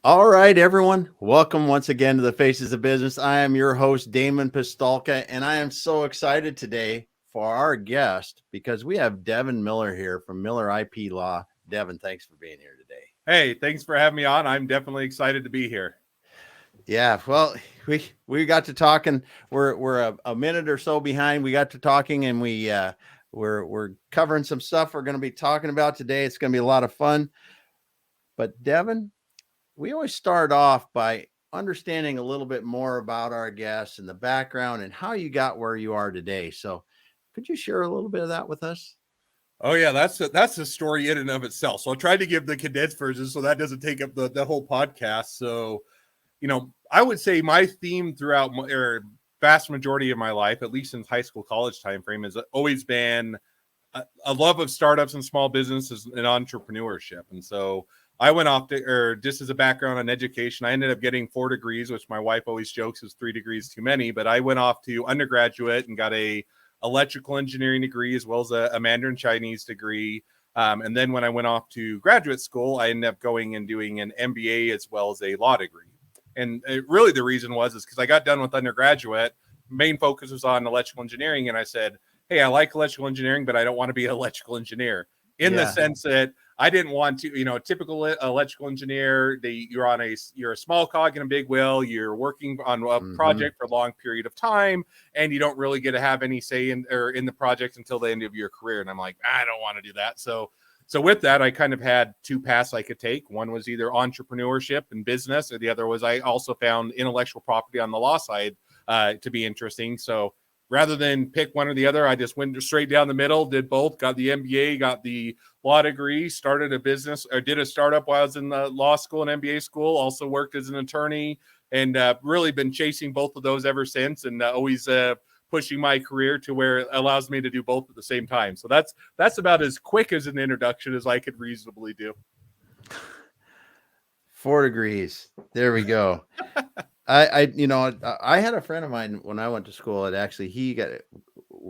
All right, everyone. Welcome once again to the Faces of Business. I am your host, Damon Pistolka, and I am so excited today for our guest because we have Devin Miller here from Miller IP Law. Devin, thanks for being here today. Hey, thanks for having me on. I'm definitely excited to be here. Yeah, well, we got to talking. We're a minute or so behind. We got to talking, and we're covering some stuff we're going to be talking about today. It's going to be a lot of fun. But Devin, we always start off by understanding a little bit more about our guests and the background and how you got where you are today. So, could you share a little bit of that with us? Oh yeah, that's a story in and of itself. So I'll try to give the condensed version so that doesn't take up the whole podcast. So, I would say my theme throughout vast majority of my life, at least since high school, college time frame, has always been a love of startups and small businesses and entrepreneurship. And so I went off to, or just as a background on education, I ended up getting 4 degrees, which my wife always jokes is 3 degrees too many. But I went off to undergraduate and got a electrical engineering degree as well as a Mandarin Chinese degree. And then when I went off to graduate school, I ended up going and doing an MBA as well as a law degree. And really the reason was because I got done with undergraduate, main focus was on electrical engineering. And I said, hey, I like electrical engineering, but I don't want to be an electrical engineer in the sense that I didn't want to, typical electrical engineer, you're a small cog in a big wheel. You're working on a project for a long period of time, and you don't really get to have any say in the project until the end of your career. And I'm like, I don't want to do that. So with that, I kind of had 2 paths I could take. One was either entrepreneurship and business, or the other was I also found intellectual property on the law side to be interesting. So rather than pick one or the other, I just went straight down the middle, did both, got the MBA, got the law degree, started a business, or did a startup while I was in the law school and MBA school, also worked as an attorney, and really been chasing both of those ever since, and always pushing my career to where it allows me to do both at the same time. So that's about as quick as an introduction as I could reasonably do. 4 degrees. There we go. I had a friend of mine when I went to school. He got a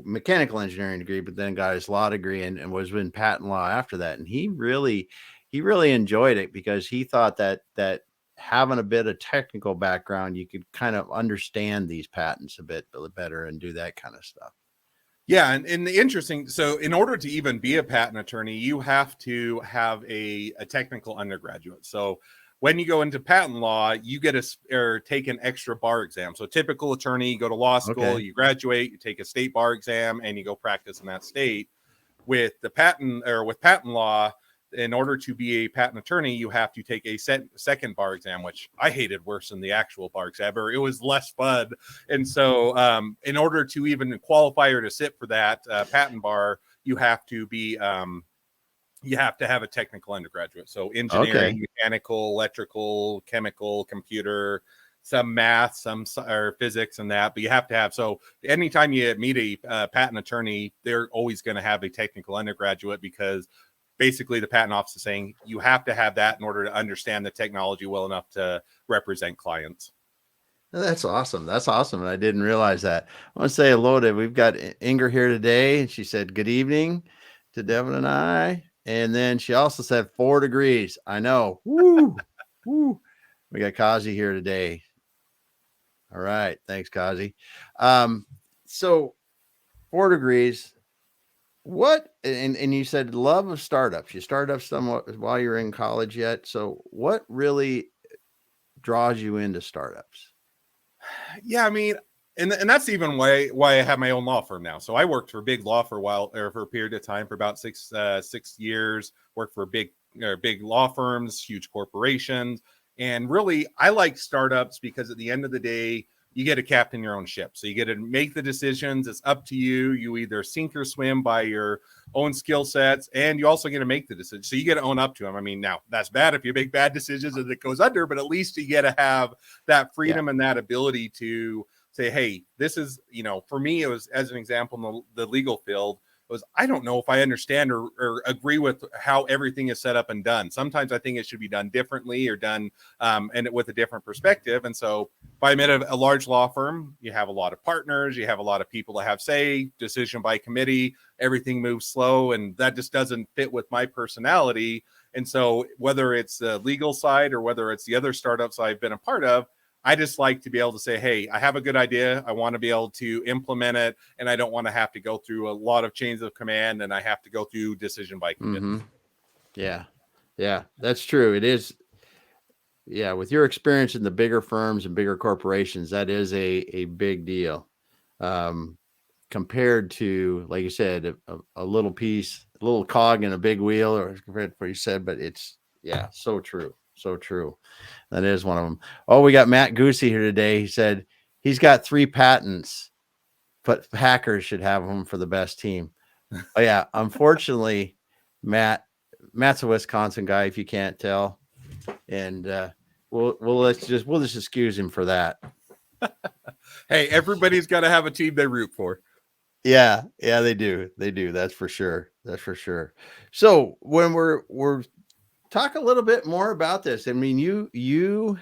mechanical engineering degree, but then got his law degree and was in patent law after that. And he really enjoyed it because he thought that having a bit of technical background, you could kind of understand these patents a bit better and do that kind of stuff. Yeah, and the interesting, so in order to even be a patent attorney, you have to have a technical undergraduate. So when you go into patent law, you get take an extra bar exam. So typical attorney, you go to law school, you graduate, you take a state bar exam, and you go practice in that state. With patent law, in order to be a patent attorney, you have to take a second bar exam, which I hated worse than the actual bar exam. It was less fun. And so in order to even qualify or to sit for that patent bar, you have to be you have to have a technical undergraduate. So engineering, mechanical, electrical, chemical, computer, some math, some or physics and that, but you have to have, so anytime you meet a patent attorney, they're always going to have a technical undergraduate, because basically the patent office is saying you have to have that in order to understand the technology well enough to represent clients. That's awesome. That's awesome. And I didn't realize that. I want to say hello to, we've got Inger here today, and she said, good evening to Devin and I. And then she also said 4 degrees. I know. Woo. Woo. We got Kazi here today. All right. Thanks, Kazi. So 4 degrees. What, and you said love of startups. You started up somewhat while you're in college yet. So what really draws you into startups? Yeah, I mean, and that's even why I have my own law firm now. So I worked for a big law for a while, or for a period of time, for about 6 years. Worked for big law firms, huge corporations, and really I like startups because at the end of the day, you get to captain your own ship. So you get to make the decisions. It's up to you. You either sink or swim by your own skill sets, and you also get to make the decision. So you get to own up to them. I mean, now that's bad if you make bad decisions and it goes under, but at least you get to have that freedom and that ability to say, hey, this is, for me, it was, as an example, in the legal field, was I don't know if I understand or agree with how everything is set up and done. Sometimes I think it should be done differently or done and with a different perspective. And so if I'm at a large law firm, you have a lot of partners, you have a lot of people that have say, decision by committee, everything moves slow, and that just doesn't fit with my personality. And so whether it's the legal side or whether it's the other startups I've been a part of, I just like to be able to say, hey, I have a good idea. I want to be able to implement it. And I don't want to have to go through a lot of chains of command, and I have to go through decision by committee. Mm-hmm. Yeah, that's true. It is. Yeah, with your experience in the bigger firms and bigger corporations, that is a big deal. Compared to, like you said, a little piece, a little cog in a big wheel, or compared to what you said, but it's, yeah, so true. So true. That is one of them. Oh, we got Matt Goosey here today. He said he's got 3 patents, but hackers should have them for the best team. Oh yeah. Unfortunately, Matt's a Wisconsin guy, if you can't tell. And we'll just excuse him for that. Hey, everybody's got to have a team they root for. Yeah, they do. That's for sure. So when we're talk a little bit more about this. I mean, you've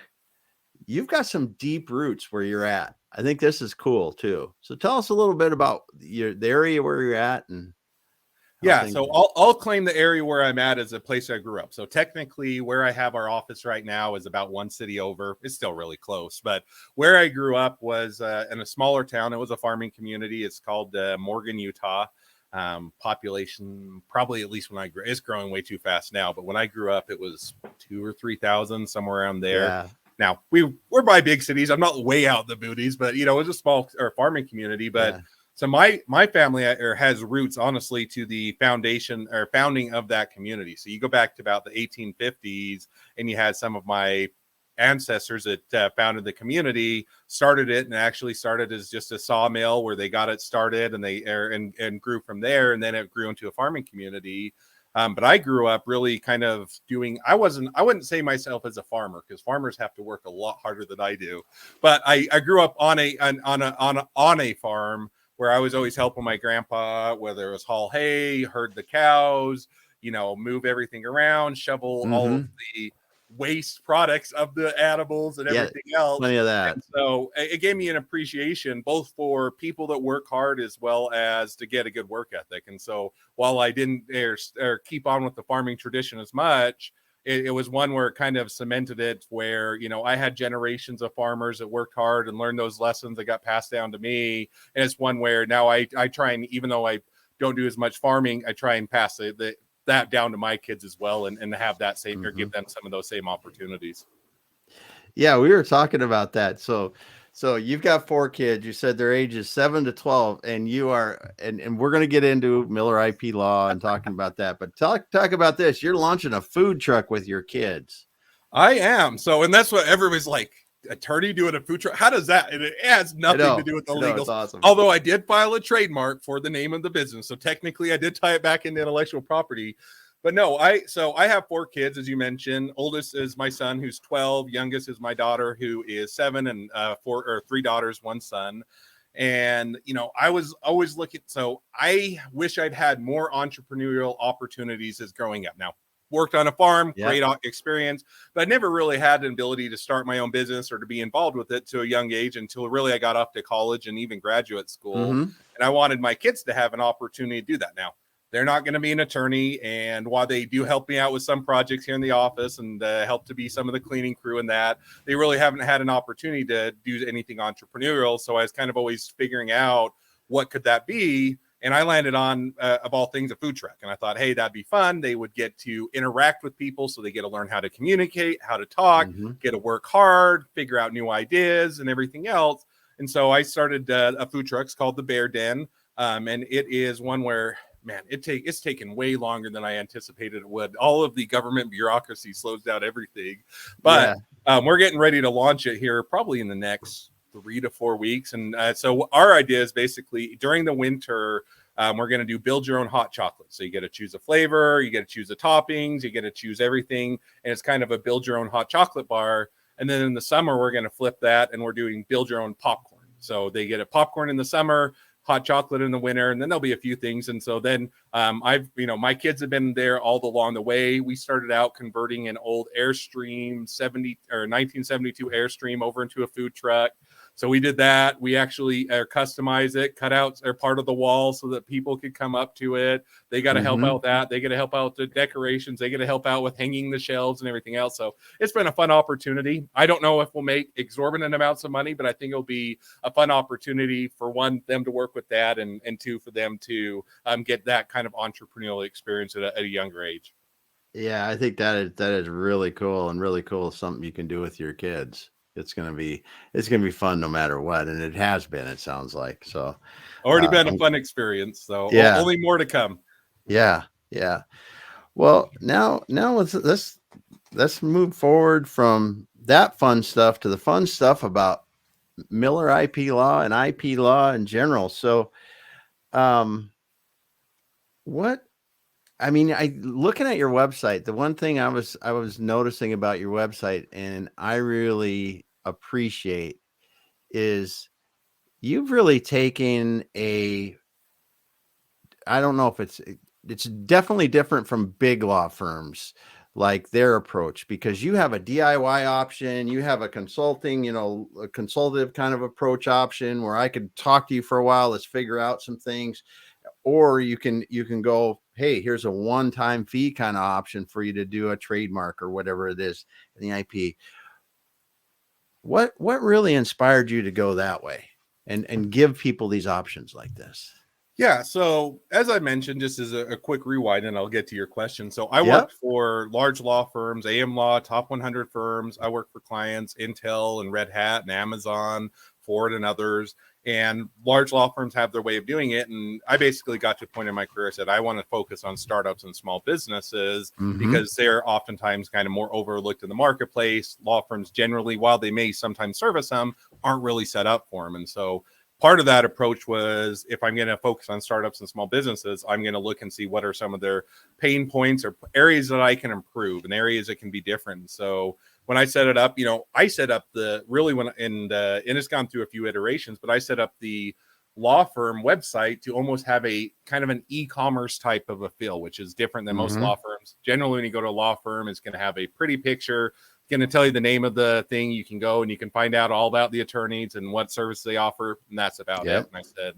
got some deep roots where you're at. I think this is cool too. So tell us a little bit about the area where you're at and yeah. So I'll claim the area where I'm at as a place I grew up. So technically where I have our office right now is about 1 city over. It's still really close, but where I grew up was in a smaller town. It was a farming community. It's called Morgan, Utah. Population probably, at least when I grew, it's growing way too fast now, but when I grew up, it was 2,000 or 3,000, somewhere around there. Yeah. Now we're by big cities. I'm not way out in the booties, but it was a small farming community. But so my family has roots, honestly, to the foundation or founding of that community. So you go back to about the 1850s, and you had some of my ancestors that founded the community, started it, and actually started as just a sawmill where they got it started, and they and grew from there, and then it grew into a farming community. But I grew up really kind of doing. I wouldn't say myself as a farmer, because farmers have to work a lot harder than I do. But I grew up on a farm where I was always helping my grandpa, whether it was haul hay, herd the cows, move everything around, shovel all of the waste products of the animals and everything else. Plenty of that. And so it gave me an appreciation both for people that work hard as well as to get a good work ethic. And so while I didn't keep on with the farming tradition as much, it was one where it kind of cemented it, where I had generations of farmers that worked hard and learned those lessons that got passed down to me. And it's one where now I try, and even though I don't do as much farming, I try and pass that down to my kids as well, and have that same, or give them some of those same opportunities. Yeah, we were talking about that. So you've got 4 kids. You said their ages 7 to 12, and you are, and we're going to get into Miller IP law and talking about that. But talk about this. You're launching a food truck with your kids. I am. So, and that's what everybody's like, attorney doing a food truck. How does that? It has nothing to do with the legals. Awesome. Although I did file a trademark for the name of the business, so technically I did tie it back into intellectual property. But no, I have 4 kids, as you mentioned. Oldest is my son, who's 12. Youngest is my daughter, who is 7, and 3 daughters, 1 son. And I was always looking. So I wish I'd had more entrepreneurial opportunities as growing up. Now, worked on a farm, great experience, but I never really had an ability to start my own business or to be involved with it to a young age, until really I got off to college and even graduate school. And I wanted my kids to have an opportunity to do that. Now, they're not going to be an attorney, and while they do help me out with some projects here in the office and help to be some of the cleaning crew and that, they really haven't had an opportunity to do anything entrepreneurial. So I was kind of always figuring out what could that be. And I landed on, of all things, a food truck. And I thought, hey, that'd be fun. They would get to interact with people, so they get to learn how to communicate, how to talk, get to work hard, figure out new ideas and everything else. And so I started a food truck. It's called the Bear Den. And it is one where, man, it's taken way longer than I anticipated it would. All of the government bureaucracy slows down everything. But we're getting ready to launch it here probably in the next 3 to 4 weeks. And so our idea is basically during the winter, we're going to do build your own hot chocolate. So you get to choose a flavor, you get to choose the toppings, you get to choose everything. And it's kind of a build your own hot chocolate bar. And then in the summer, we're going to flip that, and we're doing build your own popcorn. So they get a popcorn in the summer, hot chocolate in the winter, and then there'll be a few things. And so then my kids have been there all along the way. We started out converting an old Airstream 1972 Airstream over into a food truck. So we did that. We actually customize it, cutouts are part of the wall so that people could come up to it. They got to help out with that. They got to help out the decorations. They got to help out with hanging the shelves and everything else. So it's been a fun opportunity. I don't know if we'll make exorbitant amounts of money, but I think it'll be a fun opportunity for one, them to work with that, and two, for them to get that kind of entrepreneurial experience at a younger age. Yeah, I think that is really cool, and really cool. Something you can do with your kids. It's gonna be fun no matter what, and it has been. It sounds like so. Already been a fun experience, so yeah, only more to come. Yeah. Well, now let's move forward from that fun stuff to the fun stuff about Miller IP law and IP law in general. So, what I mean, I looking at your website, the one thing I was noticing about your website, and I really appreciate, is you've really taken I don't know if it's definitely different from big law firms, like their approach, because you have a DIY option, you have a consulting, a consultative kind of approach option where I could talk to you for a while, let's figure out some things, or you can go, hey, here's a one-time fee kind of option for you to do a trademark or whatever it is in the IP. What really inspired you to go that way and give people these options like this? Yeah. So as I mentioned, just as a quick rewind, and I'll get to your question. So I Yep. work for large law firms, AM Law, top 100 firms. I work for clients, Intel and Red Hat and Amazon, Ford and others. And large law firms have their way of doing it. And I basically got to a point in my career, I said, I want to focus on startups and small businesses because they're oftentimes kind of more overlooked in the marketplace. Law firms generally, while they may sometimes service them, aren't really set up for them. And so part of that approach was, if I'm going to focus on startups and small businesses, I'm going to look and see what are some of their pain points or areas that I can improve and areas that can be different. So when I set it up, I set up and it's gone through a few iterations, but I set up the law firm website to almost have a kind of an e-commerce type of a feel, which is different than most law firms. Generally, when you go to a law firm, it's going to have a pretty picture, going to tell you the name of the thing. You can go and you can find out all about the attorneys and what service they offer, and that's about it. And I said,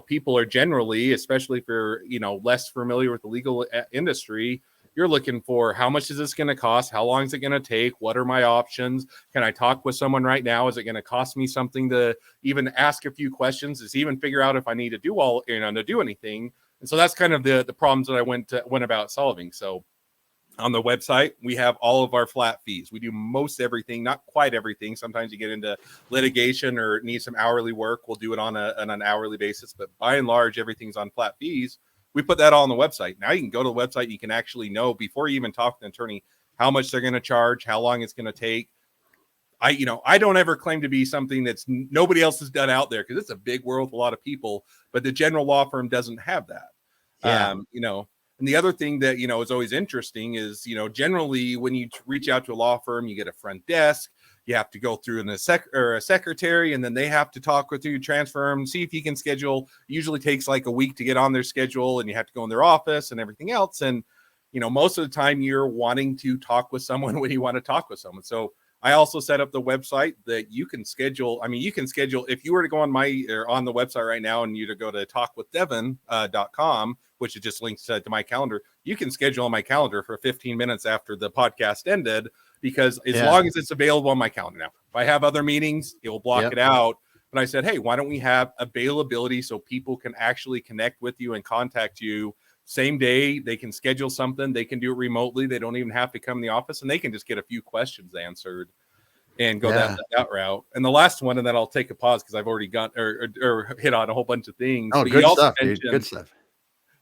people are generally, especially if you're less familiar with the legal industry, you're looking for, how much is this going to cost? How long is it going to take? What are my options? Can I talk with someone right now? Is it going to cost me something to even ask a few questions? Is even figure out if I need to do to do anything? And so that's kind of the problems that I went about solving. So on the website, we have all of our flat fees. We do most everything, not quite everything. Sometimes you get into litigation or need some hourly work. We'll do it on an hourly basis, but by and large, everything's on flat fees. We put that all on the website. Now you can go to the website. You can actually know, before you even talk to an attorney, how much they're going to charge, how long it's going to take. I don't ever claim to be something that's nobody else has done out there, because it's a big world with a lot of people, but the general law firm doesn't have that. Yeah. And the other thing that, is always interesting is, generally when you reach out to a law firm, you get a front desk, you have to go through a secretary, and then they have to talk with you, transfer them, see if you can schedule. Usually takes like a week to get on their schedule, and you have to go in their office and everything else. And, most of the time you're wanting to talk with someone when you want to talk with someone. So I also set up the website that you can schedule. I mean, you can schedule, if you were to go on the website right now and you to go to talkwithdevin.com, which it just links to my calendar, you can schedule on my calendar for 15 minutes after the podcast ended, because as long as it's available on my calendar. Now, if I have other meetings, it will block it out. But I said, hey, why don't we have availability so people can actually connect with you and contact you same day? They can schedule something. They can do it remotely. They don't even have to come in the office, and they can just get a few questions answered and go that route. And the last one, and then I'll take a pause because I've already got or hit on a whole bunch of things. Oh, but good stuff, dude. Good stuff.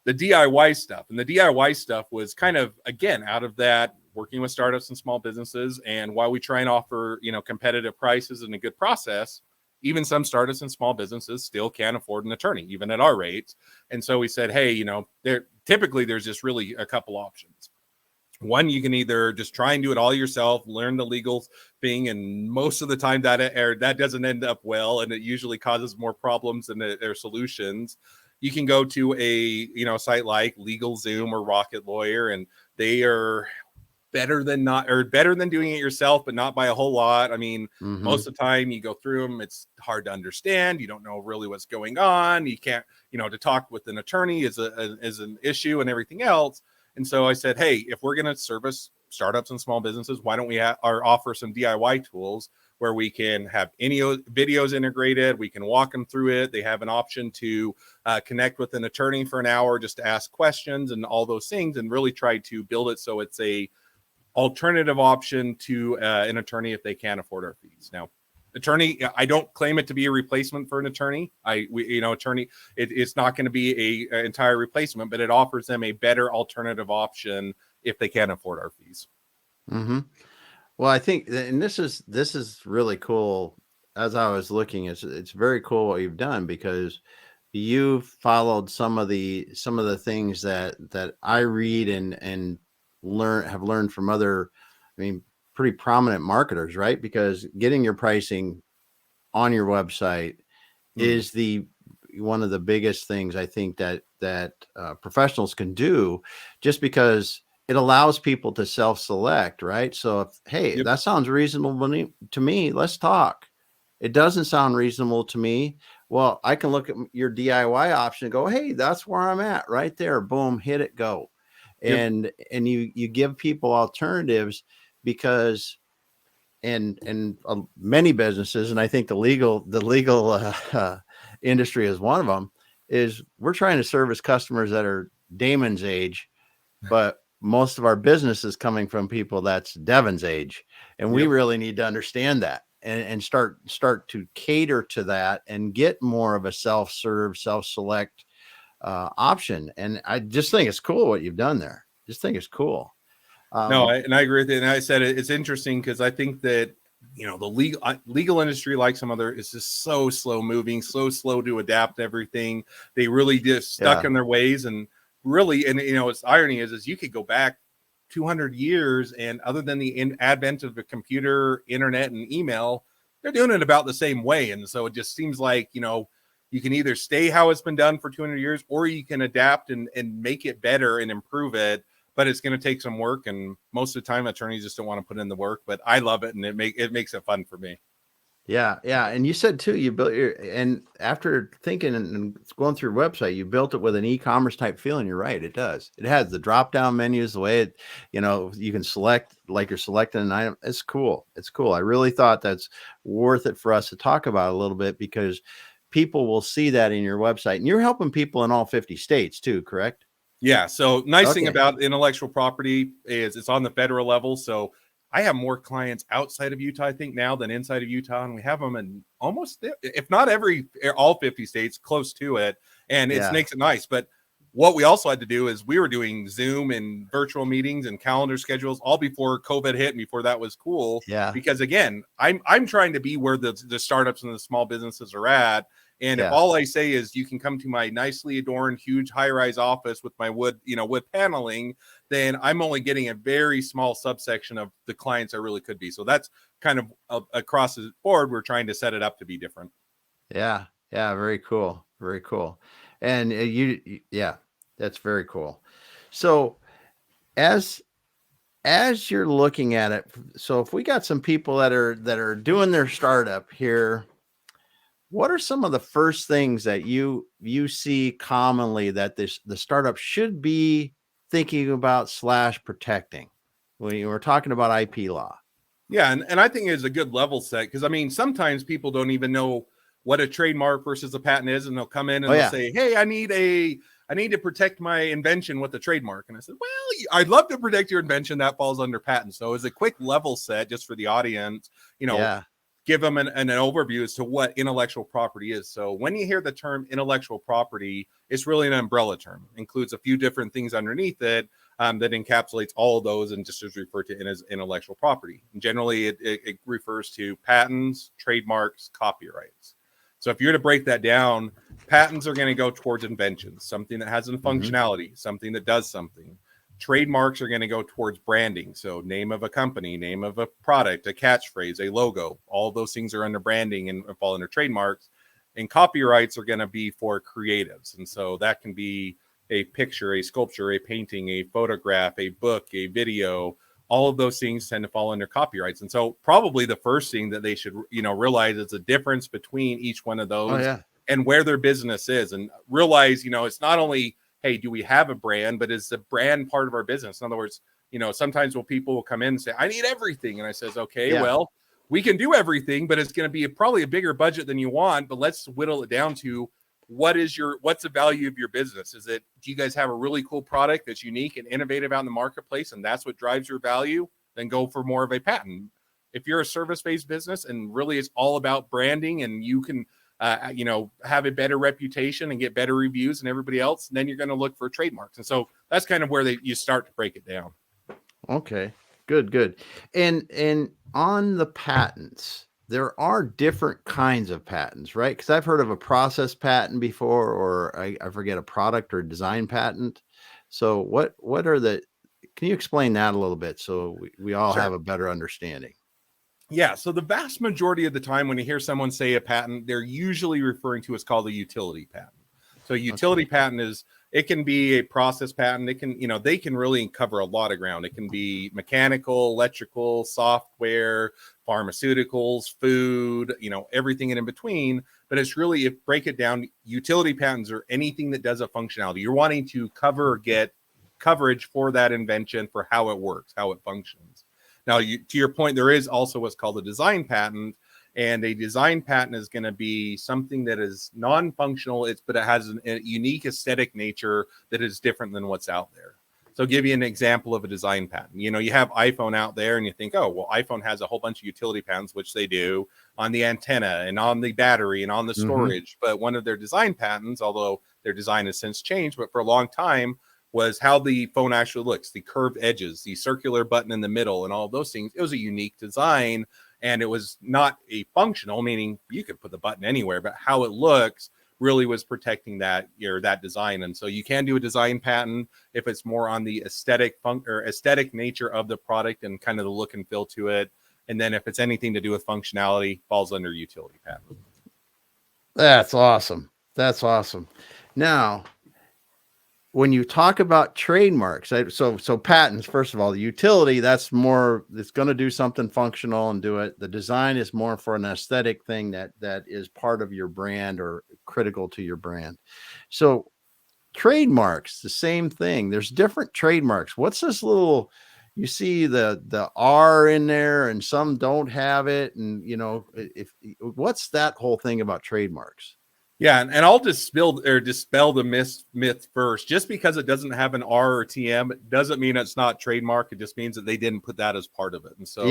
The DIY stuff. And the DIY stuff was kind of, again, out of that, working with startups and small businesses. And while we try and offer, competitive prices and a good process, even some startups and small businesses still can't afford an attorney, even at our rates. And so we said, hey, there's just really a couple options. One, you can either just try and do it all yourself, learn the legal thing, and most of the time that doesn't end up well, and it usually causes more problems than their solutions. You can go to a site like LegalZoom or Rocket Lawyer, and they are better than doing it yourself, but not by a whole lot. I mean, Mm-hmm. most of the time you go through them, it's hard to understand. You don't know really what's going on. You can't, to talk with an attorney is an issue and everything else. And so I said, hey, if we're going to service startups and small businesses, why don't we offer some DIY tools where we can have any videos integrated? We can walk them through it. They have an option to connect with an attorney for an hour just to ask questions and all those things, and really try to build it so it's a alternative option to an attorney if they can't afford our fees. Now, attorney, I don't claim it to be a replacement for an attorney. Attorney, it's not going to be an entire replacement, but it offers them a better alternative option if they can't afford our fees. Mm-hmm. Well, I think, and this is really cool. As I was looking, it's very cool what you've done, because you followed some of the things that I read and have learned from other, pretty prominent marketers, right? Because getting your pricing on your website is one of the biggest things I think that professionals can do, just because it allows people to self-select, right? So if, hey, Yep. that sounds reasonable to me, let's talk. It doesn't sound reasonable to me. Well, I can look at your DIY option and go, hey, that's where I'm at right there. Boom, hit it, go. Yep. And you give people alternatives, because many businesses, and I think the legal industry is one of them, is we're trying to service customers that are Damon's age, but most of our business is coming from people that's Devin's age, and we really need to understand that and start to cater to that and get more of a self-serve, self-select option. And I just think it's cool what you've done there. Just think it's cool. No, I agree with it. And I said it's interesting because I think that the legal industry, like some other, is just so slow moving, so slow to adapt everything. They really just stuck in their ways, and really, and its irony is you could go back 200 years, and other than the advent of the computer, internet, and email, they're doing it about the same way. And so it just seems like you can either stay how it's been done for 200 years, or you can adapt and make it better and improve it. But it's going to take some work, and most of the time attorneys just don't want to put in the work, but I love it, and it makes it fun for me. Yeah. And you said too, you built and after thinking and going through your website, you built it with an e-commerce type feeling. You're right. It does. It has the drop down menus, the way it, you can select like you're selecting an item. It's cool. It's cool. I really thought that's worth it for us to talk about a little bit, because people will see that in your website, and you're helping people in all 50 states too, correct? Yeah. So nice thing about intellectual property is it's on the federal level. So I have more clients outside of Utah, I think, now than inside of Utah. And we have them in almost, if not all 50 states, close to it. And it makes it nice. But what we also had to do is we were doing Zoom and virtual meetings and calendar schedules all before COVID hit and before that was cool. Yeah. Because again, I'm trying to be where the startups and the small businesses are at. And if all I say is you can come to my nicely adorned, huge high-rise office with my wood paneling, then I'm only getting a very small subsection of the clients I really could be. So that's kind of across the board. We're trying to set it up to be different. Yeah. Yeah. Very cool. Very cool. And that's very cool. So as you're looking at it, so if we got some people that are doing their startup here, what are some of the first things that you see commonly that the startup should be thinking about / protecting when you were talking about IP law? Yeah, and I think it's a good level set, because I mean sometimes people don't even know what a trademark versus a patent is, and they'll come in and they'll say, "Hey, I need to protect my invention with a trademark." And I said, "Well, I'd love to protect your invention. That falls under patent." So as a quick level set, just for the audience, give them an overview as to what intellectual property is. So when you hear the term intellectual property, it's really an umbrella term. It includes a few different things underneath it that encapsulates all of those and just is referred to as intellectual property. And generally, it refers to patents, trademarks, copyrights. So if you're to break that down, patents are going to go towards inventions, something that has a functionality, something that does something. Trademarks are going to go towards branding. So name of a company, name of a product, a catchphrase, a logo, all of those things are under branding and fall under trademarks. And copyrights are going to be for creatives. And so that can be a picture, a sculpture, a painting, a photograph, a book, a video, all of those things tend to fall under copyrights. And so probably the first thing that they should, realize is the difference between each one of those and where their business is, and realize, it's not only, hey, do we have a brand, but is the brand part of our business? In other words, sometimes people will come in and say, I need everything. And I says, okay, well, we can do everything, but it's going to be probably a bigger budget than you want. But let's whittle it down to what's the value of your business? Do you guys have a really cool product that's unique and innovative out in the marketplace, and that's what drives your value? Then go for more of a patent. If you're a service-based business and really it's all about branding, and you can, have a better reputation and get better reviews than everybody else, then you're going to look for trademarks. And so that's kind of where you start to break it down. Okay, good. And on the patents, there are different kinds of patents, right? Because I've heard of a process patent before, or I forget, a product or design patent. So what are can you explain that a little bit so we all have a better understanding? Yeah, so the vast majority of the time when you hear someone say a patent, they're usually referring to what's called a utility patent. So utility patent it can be a process patent. It can, they can really cover a lot of ground. It can be mechanical, electrical, software, pharmaceuticals, food, everything in between. But it's really, if break it down, utility patents are anything that does a functionality. You're wanting to get coverage for that invention, for how it works, how it functions. Now, to your point, there is also what's called a design patent. And a design patent is going to be something that is non-functional, but it has a unique aesthetic nature that is different than what's out there. So I'll give you an example of a design patent. You have iPhone out there and you think, oh, well, iPhone has a whole bunch of utility patents, which they do on the antenna and on the battery and on the storage. But one of their design patents, although their design has since changed, but for a long time, was how the phone actually looks, the curved edges, the circular button in the middle, and all of those things. It was a unique design. And it was not a functional, meaning you could put the button anywhere, but how it looks really was protecting that design. And so you can do a design patent if it's more on the aesthetic nature of the product and kind of the look and feel to it. And then if it's anything to do with functionality, falls under utility patent. That's awesome. Now, when you talk about trademarks, so patents, first of all, the utility, it's going to do something functional and do it. The design is more for an aesthetic thing that is part of your brand or critical to your brand. So trademarks, the same thing. There's different trademarks. What's this little, you see the R in there and some don't have it. And what's that whole thing about trademarks? Yeah, and I'll dispel the myth first. Just because it doesn't have an R or TM doesn't mean it's not trademark. It just means that they didn't put that as part of it. And so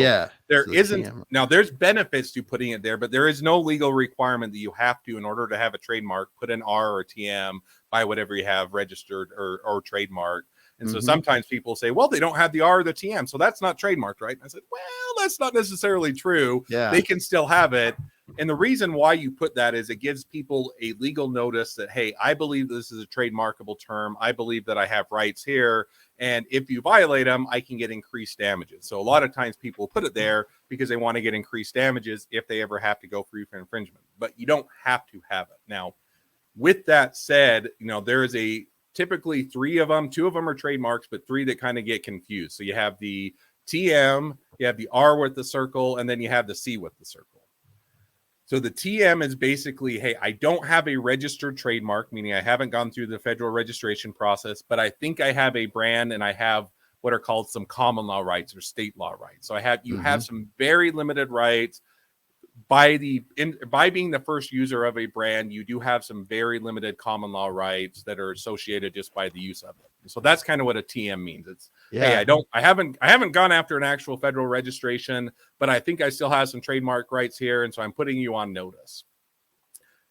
there isn't TM. Now there's benefits to putting it there, but there is no legal requirement that you have to, in order to have a trademark, put an R or TM by whatever you have registered or trademarked. And so sometimes people say, well, they don't have the R or the TM, so that's not trademarked, right? And I said, well, that's not necessarily true. Yeah. They can still have it. And the reason why you put that is it gives people a legal notice that, hey, I believe this is a trademarkable term. I believe that I have rights here. And if you violate them, I can get increased damages. So a lot of times people put it there because they want to get increased damages if they ever have to go through for infringement. But you don't have to have it. Now, with that said, there is typically three of them. Two of them are trademarks, but three that kind of get confused. So you have the TM, you have the R with the circle, and then you have the C with the circle. So the TM is basically, hey, I don't have a registered trademark, meaning I haven't gone through the federal registration process, but I think I have a brand and I have what are called some common law rights or state law rights. So you have some very limited rights. By being the first user of a brand, you do have some very limited common law rights that are associated just by the use of it. So that's kind of what a TM means. It's hey, I haven't gone after an actual federal registration, but I think I still have some trademark rights here, and so I'm putting you on notice.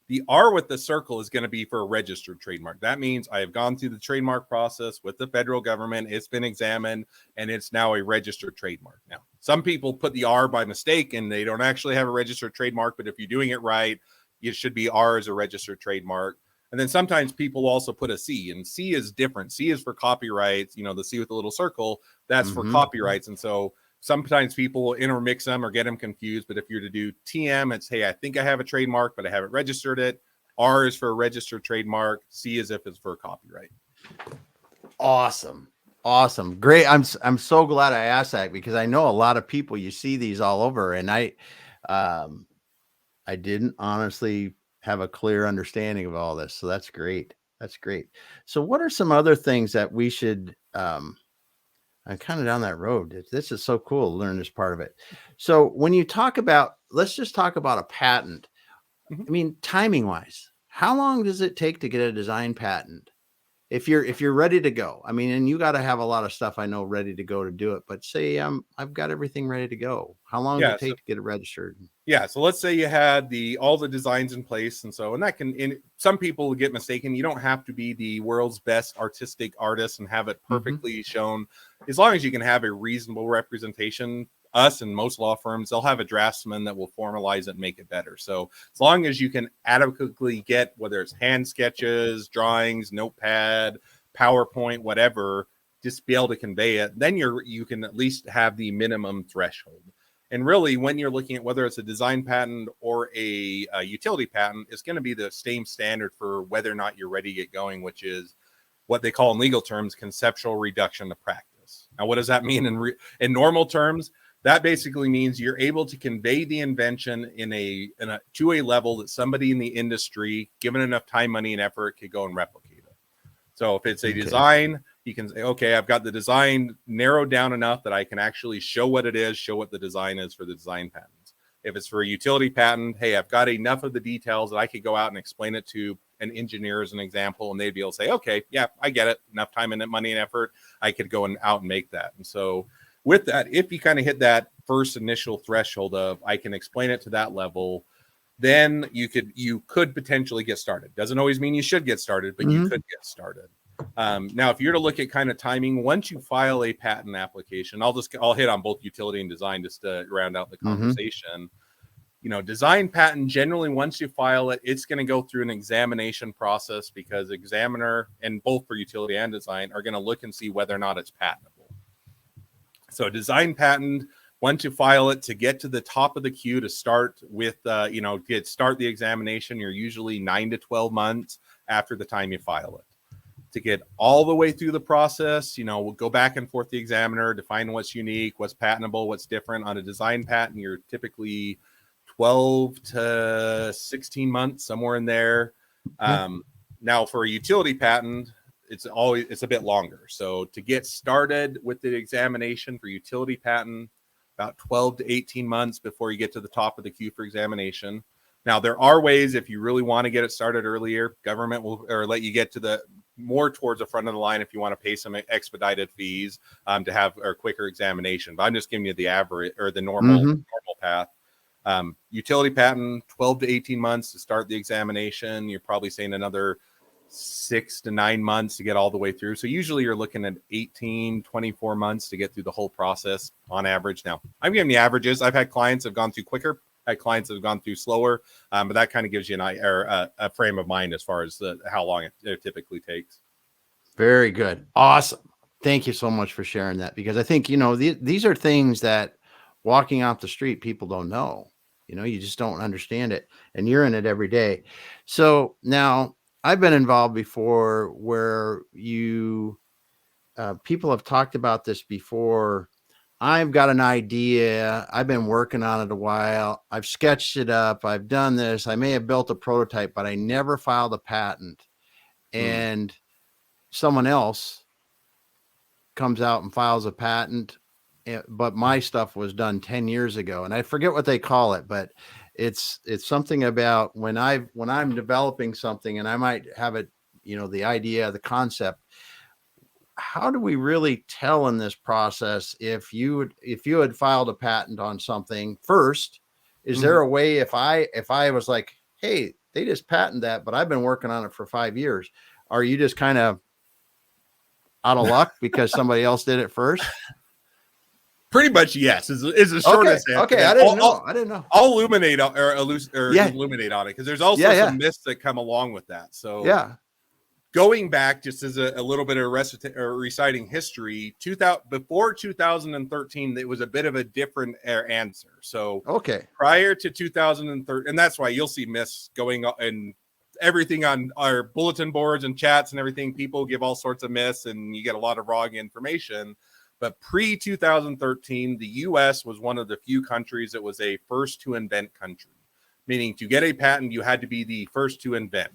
The R with the circle is going to be for a registered trademark. That means I have gone through the trademark process with the federal government. It's been examined, and it's now a registered trademark. Now, some people put the R by mistake, and they don't actually have a registered trademark, but if you're doing it right, it should be R as a registered trademark. And then sometimes people also put a C, and C is different. C is for copyrights. The C with the little circle, that's for copyrights. And so sometimes people will intermix them or get them confused. But if you're to do TM, it's, hey, I think I have a trademark, but I haven't registered it. R is for a registered trademark. C is if it's for a copyright. Awesome. Awesome. Great. I'm so glad I asked that because I know a lot of people, you see these all over, and um I didn't honestly have a clear understanding of all this. So that's great. That's great. So what are some other things that we should I'm kind of down that road. This is so cool to learn this part of it. So when you talk about, let's just talk about a patent. Mhm. I mean, timing wise, how long does it take to get a design patent? If you're ready to go, I mean, and you got to have a lot of stuff I know ready to go to do it. But say I've got everything ready to go. How long does Yeah. it take to get it registered? Yeah, so let's say you had all the designs in place, and that can, some people get mistaken. You don't have to be the world's best artistic artist and have it Mm-hmm. perfectly shown. As long as you can have a reasonable representation, us and most law firms, they'll have a draftsman that will formalize it and make it better. So as long as you can adequately get, whether it's hand sketches, drawings, notepad, PowerPoint, whatever, just be able to convey it, then you can at least have the minimum threshold. And really, when you're looking at whether it's a design patent or a utility patent, it's going to be the same standard for whether or not you're ready to get going, which is what they call in legal terms conceptual reduction to practice. Now, what does that mean in normal terms? That basically means you're able to convey the invention to a level that somebody in the industry, given enough time, money, and effort, could go and replicate it. So if it's a design, you can say, okay, I've got the design narrowed down enough that I can actually show what it is, show what the design is for the design patents. If it's for a utility patent, hey, I've got enough of the details that I could go out and explain it to an engineer as an example, and they'd be able to say, okay, yeah, I get it. Enough time and money and effort, I could go out and make that. And so with that, if you kind of hit that first initial threshold of I can explain it to that level, then you could potentially get started. Doesn't always mean you should get started, but you could get started. Now, if you're to look at kind of timing, once you file a patent application, I'll hit on both utility and design just to round out the conversation. Design patent, generally, once you file it, it's going to go through an examination process because examiner, and both for utility and design, are going to look and see whether or not it's patentable. So design patent, once you file it, to get to the top of the queue to start with, start the examination, you're usually 9 to 12 months after the time you file it. To get all the way through the process, we'll go back and forth the examiner, define what's unique, what's patentable, what's different. On a design patent, you're typically 12 to 16 months, somewhere in there. Now, for a utility patent, it's a bit longer. So to get started with the examination for utility patent, about 12 to 18 months before you get to the top of the queue for examination. Now, there are ways, if you really want to get it started earlier, government will let you get to the more towards the front of the line if you want to pay some expedited fees to have a quicker examination. But I'm just giving you the average or the normal path. Utility patent, 12 to 18 months to start the examination. You're probably saying another 6 to 9 months to get all the way through. So usually you're looking at 18, 24 months to get through the whole process on average. Now, I'm giving you averages. I've had clients that have gone through quicker, had clients that have gone through slower, but that kind of gives you a frame of mind as far as how long it typically takes. Very good. Awesome. Thank you so much for sharing that, because I think, these are things that walking off the street, people don't know. You just don't understand it, and you're in it every day. So now I've been involved before where people have talked about this before. I've got an idea. I've been working on it a while. I've sketched it up. I've done this. I may have built a prototype, but I never filed a patent. And someone else comes out and files a patent, but my stuff was done 10 years ago, and I forget what they call it, but it's something about when I'm developing something and I might have it, the idea, the concept. How do we really tell in this process if you had filed a patent on something first? Is there a way, if I was like, hey, they just patented that, but I've been working on it for 5 years, are you just kind of out of luck because somebody else did it first? Pretty much, yes, is the shortest answer. Okay, I didn't know. I'll illuminate on it because there's also some myths that come along with that. So going back just as a little bit of reciting history, before 2013, it was a bit of a different answer. So prior to 2013, and that's why you'll see myths going on and everything on our bulletin boards and chats and everything. People give all sorts of myths and you get a lot of wrong information. But pre 2013, the US was one of the few countries that was a first to invent country, meaning to get a patent, you had to be the first to invent.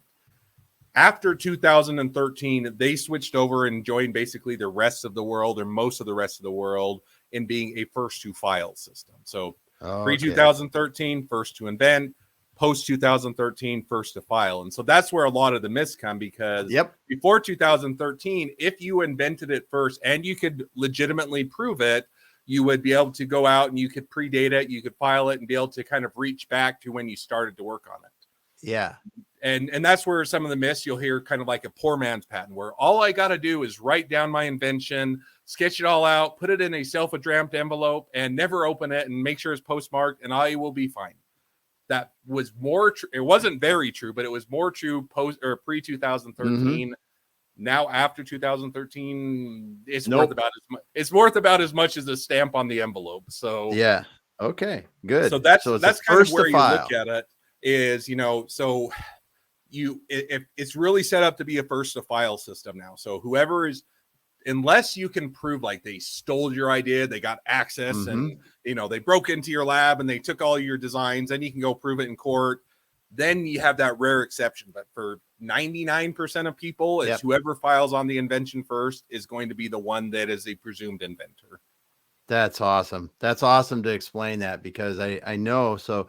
After 2013, they switched over and joined basically the rest of the world, or most of the rest of the world, in being a first to file system. So pre 2013, first to invent, post 2013, first to file. And so that's where a lot of the myths come, because before 2013, if you invented it first and you could legitimately prove it, you would be able to go out and you could predate it, you could file it and be able to kind of reach back to when you started to work on it. Yeah. And that's where some of the myths you'll hear, kind of like a poor man's patent, where all I got to do is write down my invention, sketch it all out, put it in a self-addressed envelope, and never open it, and make sure it's postmarked, and I will be fine. That was more true. It wasn't very true, but it was more true post or pre 2013. Now after 2013, it's worth about as much. It's worth about as much as a stamp on the envelope. So yeah, okay, good. So that's kind of where you look at it. Is, so it's really set up to be a first to file system now. So whoever is, unless you can prove like they stole your idea, they got access and they broke into your lab and they took all your designs, then you can go prove it in court. Then you have that rare exception. But for 99% of people, it's whoever files on the invention first is going to be the one that is a presumed inventor. That's awesome. That's awesome to explain that, because I know. So,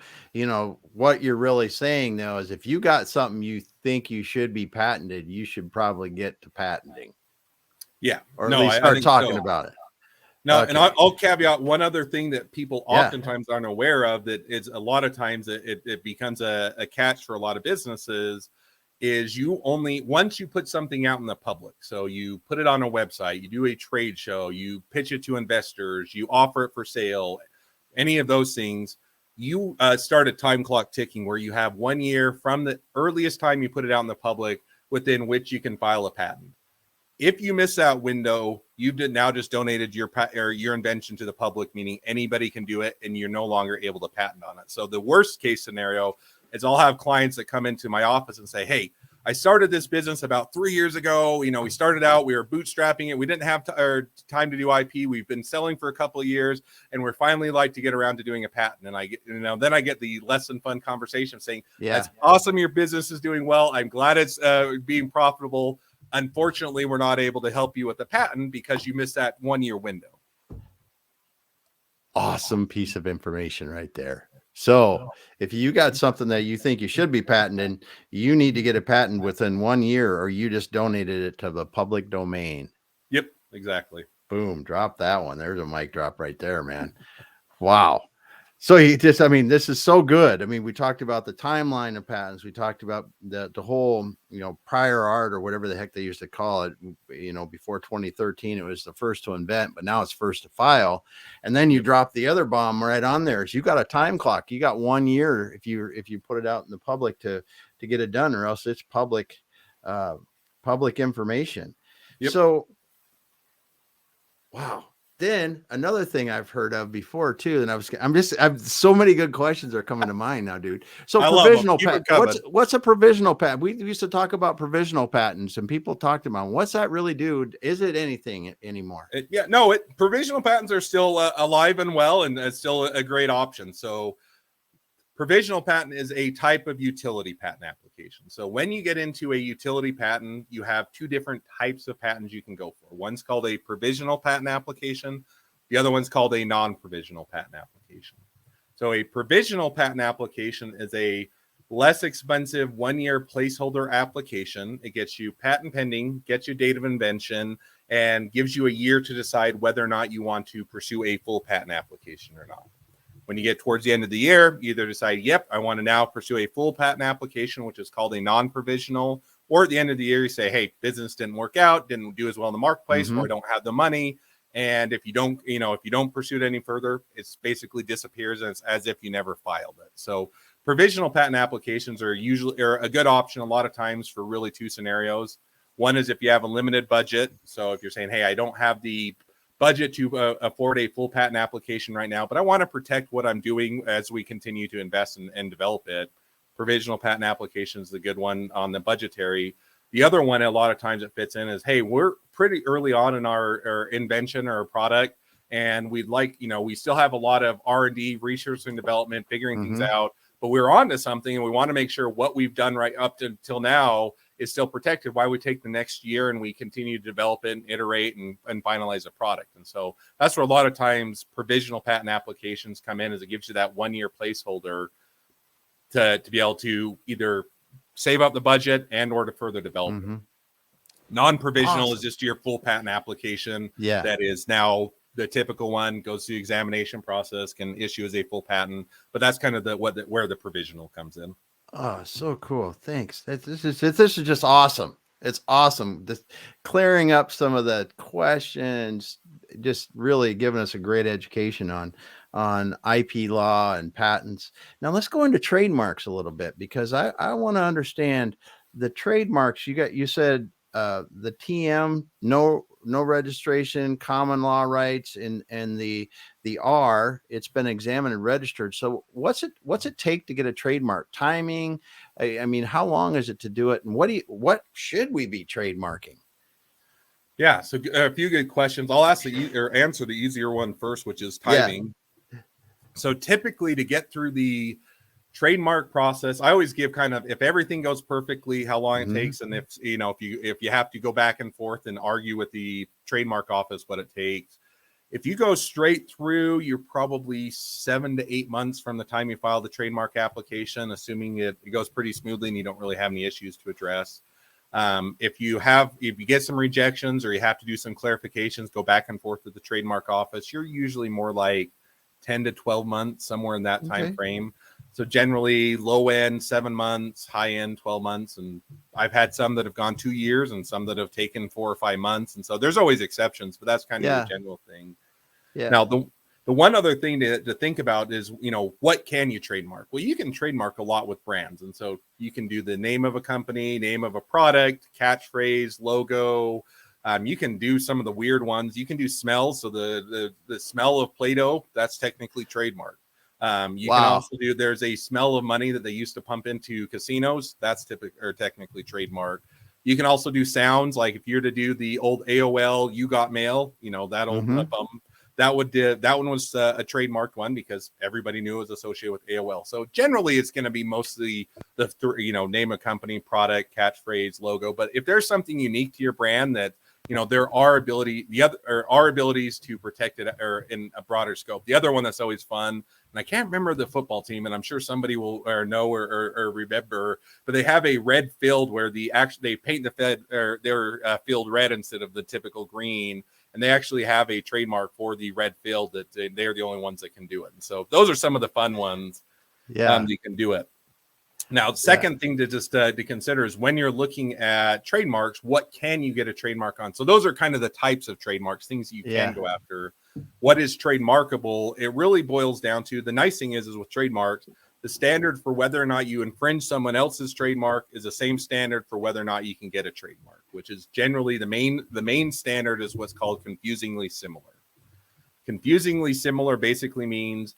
what you're really saying though is if you got something you think you should be patented, you should probably get to patenting. Yeah. Or at least start talking about it. No, and I'll caveat one other thing that people oftentimes aren't aware of, that it's a lot of times it becomes a catch for a lot of businesses, is you only, once you put something out in the public, so you put it on a website, you do a trade show, you pitch it to investors, you offer it for sale, any of those things, you start a time clock ticking where you have 1 year from the earliest time you put it out in the public within which you can file a patent. If you miss that window, you've now just donated your invention to the public, meaning anybody can do it and you're no longer able to patent on it. So the worst case scenario is I'll have clients that come into my office and say, hey, I started this business about 3 years ago. We started out, we were bootstrapping it. We didn't have time to do IP. We've been selling for a couple of years and we're finally like to get around to doing a patent. And I get, then I get the less than fun conversation saying, that's awesome. Your business is doing well. I'm glad it's being profitable. Unfortunately, we're not able to help you with the patent because you missed that 1 year window. Awesome piece of information right there. So if you got something that you think you should be patenting, you need to get a patent within 1 year, or you just donated it to the public domain. Yep, exactly. Boom, drop that one. There's a mic drop right there, man. Wow. So this is so good. I mean, we talked about the timeline of patents. We talked about the whole, prior art, or whatever the heck they used to call it. Before 2013, it was the first to invent, but now it's first to file. And then you drop the other bomb right on there. So you got a time clock. You got 1 year if you put it out in the public to get it done, or else it's public information. Yep. So, wow. Then another thing I've heard of before too, and I've so many good questions are coming to mind now, dude. So provisional patent. What's a provisional patent? We used to talk about provisional patents, and people talked about what's that really do? Is it anything anymore? Provisional patents are still alive and well, and it's still a great option. So provisional patent is a type of utility patent application. So when you get into a utility patent, you have two different types of patents you can go for. One's called a provisional patent application. The other one's called a non-provisional patent application. So a provisional patent application is a less expensive 1 year placeholder application. It gets you patent pending, gets you date of invention, and gives you a year to decide whether or not you want to pursue a full patent application or not. When you get towards the end of the year, you either decide, yep, I want to now pursue a full patent application, which is called a non-provisional, or at the end of the year, you say, hey, business didn't work out, didn't do as well in the marketplace, or I don't have the money. And if you don't pursue it any further, it basically disappears as if you never filed it. So provisional patent applications are a good option a lot of times for really two scenarios. One is if you have a limited budget. So if you're saying, hey, I don't have the budget to afford a full patent application right now, but I want to protect what I'm doing as we continue to invest and develop it. provisional patent application is the good one on the budgetary. The other one, a lot of times it fits in is, hey, we're pretty early on in our invention or product, and we'd like, we still have a lot of R&D, research and development, figuring things out, but we're on to something, and we want to make sure what we've done right up to till now is still protected. Why we take the next year and we continue to develop it and iterate and finalize a product. And so that's where a lot of times provisional patent applications come in, as it gives you that 1 year placeholder to be able to either save up the budget and or to further develop it. Non-provisional is just your full patent application. Yeah. That is now the typical one, goes through the examination process, can issue as a full patent, but that's kind of where the provisional comes in. Oh, so cool. Thanks. This is just awesome. It's awesome. This clearing up some of the questions, just really giving us a great education on IP law and patents. Now let's go into trademarks a little bit, because I want to understand the trademarks. You said the TM, no registration, common law rights, and the R, it's been examined and registered. So what's it take to get a trademark? Timing? I mean, how long is it to do it? And what should we be trademarking? Yeah, so a few good questions. I'll answer the easier one first, which is timing. Yeah. So typically, to get through the trademark process, I always give kind of, if everything goes perfectly, how long it takes, and if you have to go back and forth and argue with the trademark office what it takes. If you go straight through, you're probably 7 to 8 months from the time you file the trademark application, assuming it goes pretty smoothly and you don't really have any issues to address. If you get some rejections or you have to do some clarifications, go back and forth with the trademark office, you're usually more like 10 to 12 months, somewhere in that time frame. So generally low end 7 months, high end 12 months. And I've had some that have gone 2 years and some that have taken 4 or 5 months. And so there's always exceptions, but that's kind of the general thing. Yeah. Now, the one other thing to think about is, what can you trademark? Well, you can trademark a lot with brands. And so you can do the name of a company, name of a product, catchphrase, logo. You can do some of the weird ones. You can do smells. So the smell of Play-Doh, that's technically trademarked. You can also do, there's a smell of money that they used to pump into casinos. That's technically trademark. You can also do sounds, like if you're to do the old AOL, you got mail, that old bump. That one was a trademarked one because everybody knew it was associated with AOL. So generally, it's going to be mostly the name a company, product, catchphrase, logo. But if there's something unique to your brand that there are abilities to protect it or in a broader scope. The other one that's always fun, and I can't remember the football team, and I'm sure somebody will know or remember, but they have a red field where they paint their field red instead of the typical green. And they actually have a trademark for the red field that they're the only ones that can do it. And so those are some of the fun ones. Yeah, you can do it. Now, the second thing to consider is when you're looking at trademarks, what can you get a trademark on? So those are kind of the types of trademarks, things that you can go after. What is trademarkable? It really boils down to, the nice thing is with trademarks, the standard for whether or not you infringe someone else's trademark is the same standard for whether or not you can get a trademark, which is generally the main standard is what's called confusingly similar. Confusingly similar basically means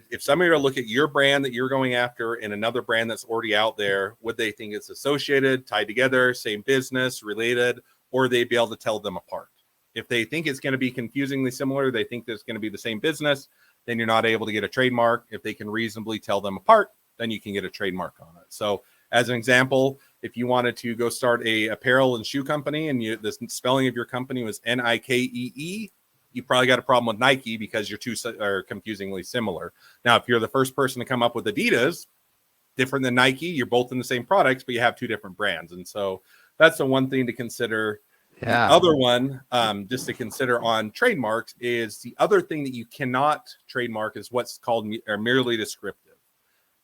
if somebody were to look at your brand that you're going after and another brand that's already out there, would they think it's associated, tied together, same business, related, or they'd be able to tell them apart? If they think it's going to be confusingly similar, they think there's going to be the same business, then you're not able to get a trademark. If they can reasonably tell them apart, then you can get a trademark on it. So as an example, if you wanted to go start a apparel and shoe company and the spelling of your company was Nikee, you probably got a problem with Nike because your two are confusingly similar. Now, if you're the first person to come up with Adidas, different than Nike, you're both in the same products, but you have two different brands. And so that's the one thing to consider. Yeah. The other one, just to consider on trademarks, is the other thing that you cannot trademark is what's called merely descriptive.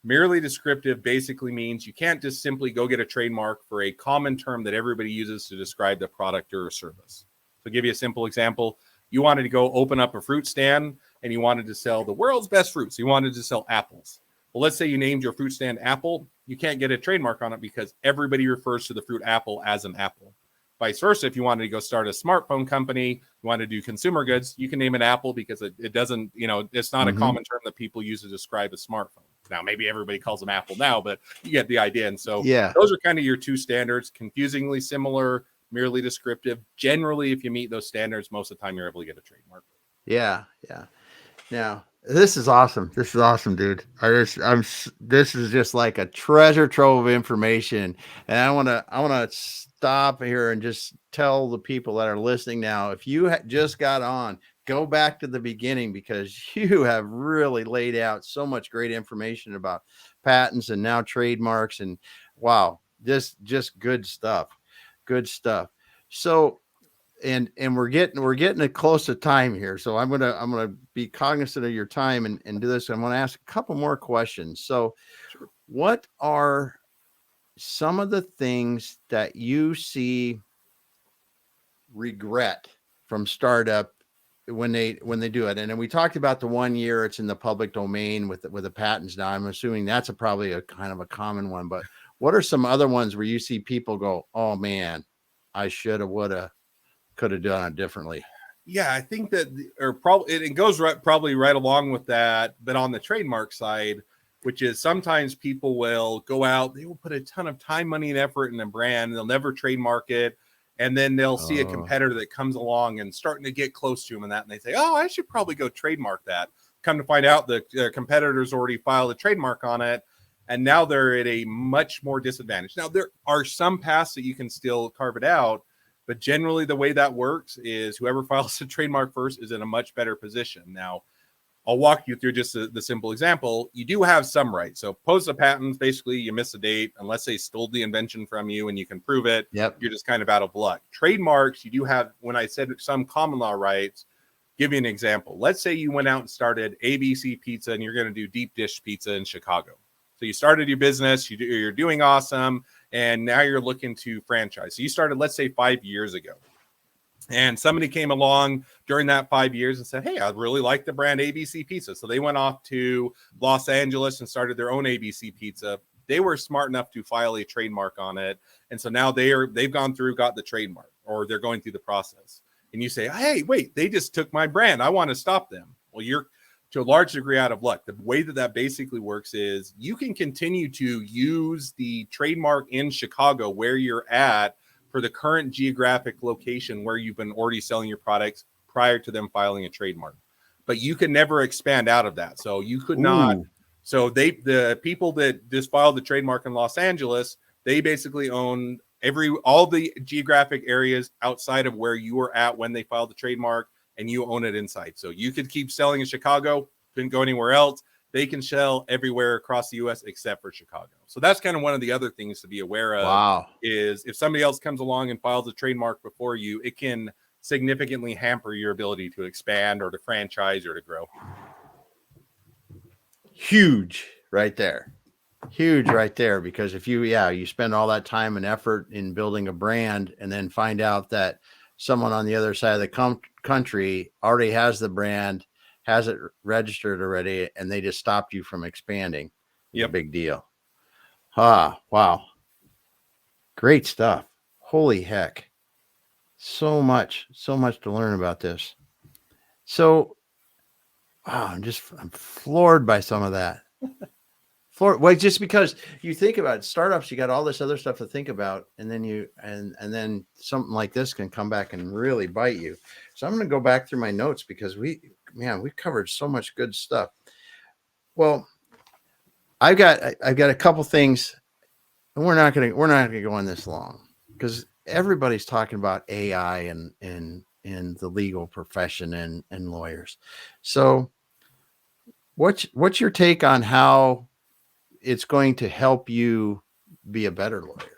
Merely descriptive basically means you can't just simply go get a trademark for a common term that everybody uses to describe the product or a service. So I'll give you a simple example. You wanted to go open up a fruit stand and you wanted to sell the world's best fruits. You wanted to sell apples. Well, let's say you named your fruit stand Apple. You can't get a trademark on it because everybody refers to the fruit apple as an apple. Vice versa, if you wanted to go start a smartphone company, you want to do consumer goods, you can name it Apple because it doesn't, it's not a common term that people use to describe a smartphone. Now, maybe everybody calls them Apple now, but you get the idea. And so Yeah. those are kind of your two standards, confusingly similar, merely descriptive. Generally, if you meet those standards, most of the time you're able to get a trademark. Yeah. Yeah. Now, this is awesome. This is awesome, dude. This is just like a treasure trove of information. And I want to stop here and just tell the people that are listening now, if you just got on, go back to the beginning, because you have really laid out so much great information about patents and now trademarks, and wow, just good stuff. Good stuff. So, and we're getting it close to time here, so I'm gonna be cognizant of your time and do this. I'm gonna ask a couple more questions. So, Sure. what are some of the things that you see regret from startup when they do it? And then we talked about the 1 year it's in the public domain with the patents. Now I'm assuming that's probably a kind of a common one, but what are some other ones where you see people go, oh man, I shoulda, woulda, could have done it differently? Yeah, I think that, or probably it goes probably right along with that, but on the trademark side, which is sometimes people will go out, they will put a ton of time, money, and effort in a brand, and they'll never trademark it. And then they'll see a competitor that comes along and starting to get close to them and that, and they say, oh, I should probably go trademark that. Come to find out, the competitor's already filed a trademark on it, and now they're at a much more disadvantage. Now, there are some paths that you can still carve it out, but generally the way that works is whoever files the trademark first is in a much better position. Now, I'll walk you through just the simple example. You do have some rights. So post a patent, basically you miss a date, unless they stole the invention from you and you can prove it. Yep. You're just kind of out of luck. Trademarks, you do have, when I said some common law rights, give you an example. Let's say you went out and started ABC Pizza and you're going to do deep dish pizza in Chicago. So you started your business, you're doing awesome, and now you're looking to franchise. So you started, let's say, 5 years ago. And somebody came along during that 5 years and said, hey, I really like the brand ABC Pizza. So they went off to Los Angeles and started their own ABC Pizza. They were smart enough to file a trademark on it. And so now they've gone through, got the trademark, or they're going through the process. And you say, hey, wait, they just took my brand. I want to stop them. Well, you're to a large degree out of luck. The way that basically works is you can continue to use the trademark in Chicago where you're at for the current geographic location where you've been already selling your products prior to them filing a trademark. But you can never expand out of that. So you could not. So the people that just filed the trademark in Los Angeles, they basically own all the geographic areas outside of where you were at when they filed the trademark, and you own it inside. So you could keep selling in Chicago, couldn't go anywhere else. They can sell everywhere across the U.S. except for Chicago. So that's kind of one of the other things to be aware of. Wow. Is if somebody else comes along and files a trademark before you, it can significantly hamper your ability to expand or to franchise or to grow. Huge right there. Huge right there. Because if you spend all that time and effort in building a brand and then find out that someone on the other side of the country already has the brand, has it registered already, and they just stopped you from expanding. Yep. A big deal. Wow. Great stuff. Holy heck. So much to learn about this. So, wow, I'm floored by some of that. Well, just because you think about it, startups, you got all this other stuff to think about, and then and then something like this can come back and really bite you. So I'm going to go back through my notes because we've covered so much good stuff. Well, I've got a couple things, and we're not going to go on this long because everybody's talking about AI and in the legal profession and lawyers. So what's your take on how it's going to help you be a better lawyer?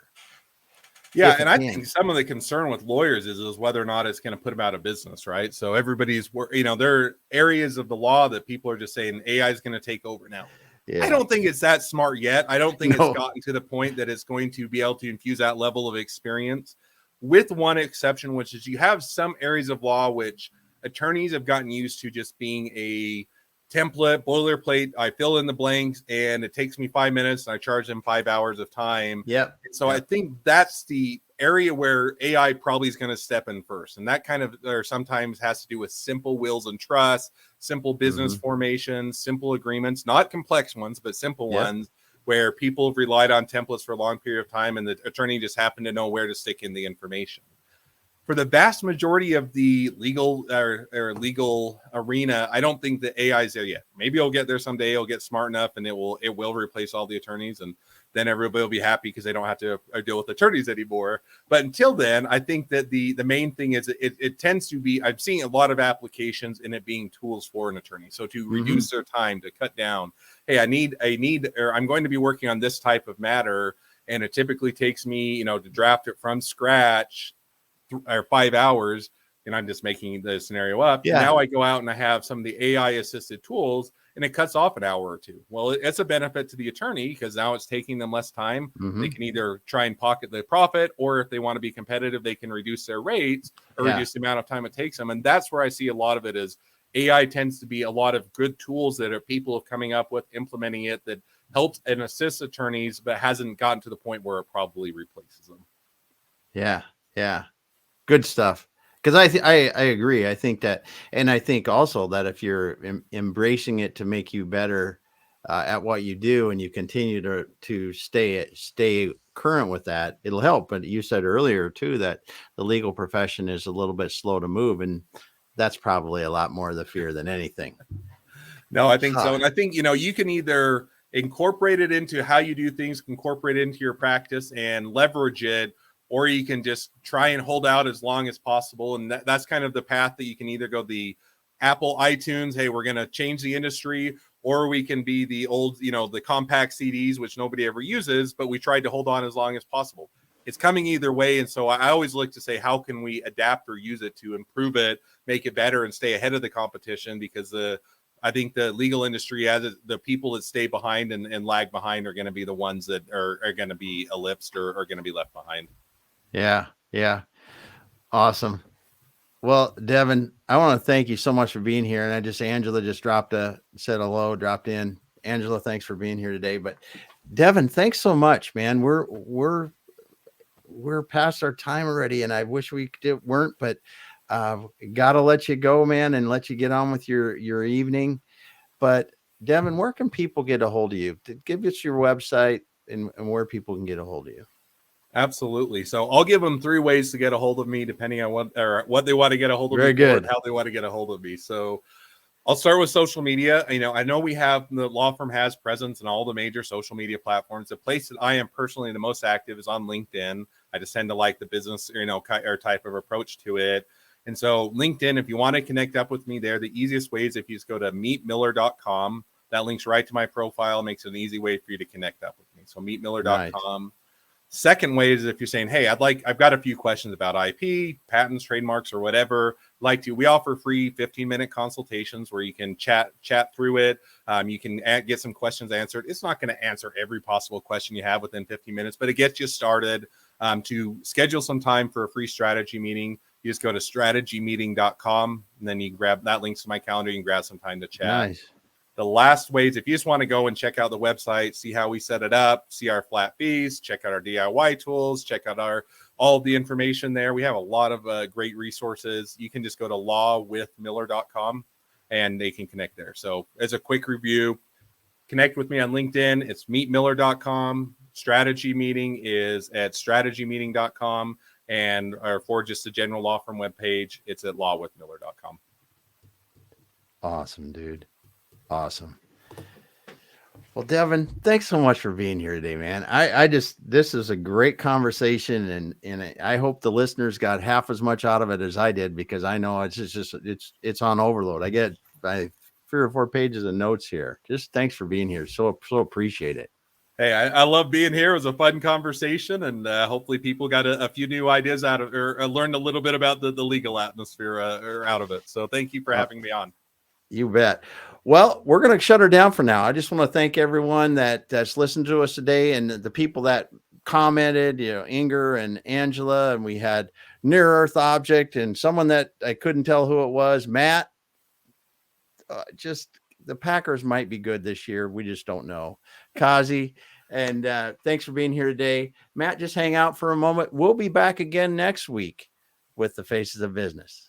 Yeah, and I think some of the concern with lawyers is whether or not it's going to put them out of business, right? So everybody's, there are areas of the law that people are just saying AI is going to take over now. Yeah. I don't think it's that smart yet. I don't think it's gotten to the point that it's going to be able to infuse that level of experience, with one exception, which is you have some areas of law which attorneys have gotten used to just being a template, boilerplate. I fill in the blanks and it takes me 5 minutes and I charge them 5 hours of time. Yep. So I think that's the area where AI probably is going to step in first. And that kind of, or sometimes has to do with simple wills and trusts, simple business formations, simple agreements, not complex ones, but simple ones where people have relied on templates for a long period of time and the attorney just happened to know where to stick in the information. For the vast majority of the legal or legal arena, I don't think the AI is there yet. Maybe it'll get there someday. It'll get smart enough, and it will replace all the attorneys, and then everybody will be happy because they don't have to deal with attorneys anymore. But until then, I think that the main thing is it tends to be. I've seen a lot of applications in it being tools for an attorney, so to reduce their time, to cut down. Hey, I need, or I'm going to be working on this type of matter, and it typically takes me, to draft it from scratch. Or 5 hours, and I'm just making the scenario up. Yeah. Now I go out and I have some of the AI assisted tools and it cuts off an hour or two. Well, it's a benefit to the attorney because now it's taking them less time. They can either try and pocket the profit, or if they want to be competitive, they can reduce their rates or reduce the amount of time it takes them. And that's where I see a lot of it is AI tends to be a lot of good tools that are people are coming up with, implementing it, that helps and assists attorneys, but hasn't gotten to the point where it probably replaces them. Yeah. Yeah. Good stuff. Because I agree. I think that, and I think also that if you're embracing it to make you better at what you do, and you continue to stay current with that, it'll help. But you said earlier too that the legal profession is a little bit slow to move, and that's probably a lot more the fear than anything. No, I think so, and I think you can either incorporate it into how you do things, incorporate it into your practice, and leverage it. Or you can just try and hold out as long as possible. And that's kind of the path that you can either go the Apple iTunes, hey, we're going to change the industry, or we can be the old, the compact CDs, which nobody ever uses, but we tried to hold on as long as possible. It's coming either way. And so I always look to say, how can we adapt or use it to improve it, make it better, and stay ahead of the competition? Because I think the legal industry, as the people that stay behind and lag behind, are going to be the ones that are going to be ellipsed or are going to be left behind. Yeah. Yeah. Awesome. Well, Devin, I want to thank you so much for being here. And Angela just said hello, dropped in. Angela, thanks for being here today. But Devin, thanks so much, man. We're past our time already, and I wish we weren't, but gotta let you go, man, and let you get on with your evening. But Devin, where can people get a hold of you? Give us your website and where people can get a hold of you. Absolutely. So I'll give them 3 ways to get a hold of me, depending on what they want to get a hold of me for and how they want to get a hold of me. So I'll start with social media. I know the law firm has presence in all the major social media platforms. The place that I am personally the most active is on LinkedIn. I just tend to like the business, or type of approach to it. And so LinkedIn, if you want to connect up with me there, the easiest way is if you just go to meetmiller.com. That links right to my profile, makes it an easy way for you to connect up with me. So meetmiller.com. Nice. Second way is if you're saying, hey, I've got a few questions about IP, patents, trademarks, or whatever. We offer free 15-minute consultations where you can chat through it. You can get some questions answered. It's not going to answer every possible question you have within 15 minutes, but it gets you started. To schedule some time for a free strategy meeting, you just go to strategymeeting.com, and then you grab that links to my calendar. You can grab some time to chat. Nice. The last ways, if you just want to go and check out the website, see how we set it up, see our flat fees, check out our DIY tools, check out all of the information there. We have a lot of great resources. You can just go to lawwithmiller.com and they can connect there. So as a quick review, connect with me on LinkedIn. It's meetmiller.com. Strategy meeting is at strategymeeting.com. And for just the general law firm webpage, it's at lawwithmiller.com. Awesome, dude. Awesome. Well, Devin, thanks so much for being here today, man. This is a great conversation, and I hope the listeners got half as much out of it as I did, because I know it's on overload. I get 3 or 4 pages of notes here. Just thanks for being here. So appreciate it. Hey, I love being here. It was a fun conversation, and hopefully people got a few new ideas out of, or learned a little bit about the legal atmosphere out of it. So thank you for having me on. You bet. Well, we're going to shut her down for now. I just want to thank everyone that's listened to us today, and the people that commented, Inger and Angela, and we had Near Earth Object and someone that I couldn't tell who it was, Matt. Just the Packers might be good this year. We just don't know. Kazi, And thanks for being here today. Matt, just hang out for a moment. We'll be back again next week with the Faces of Business.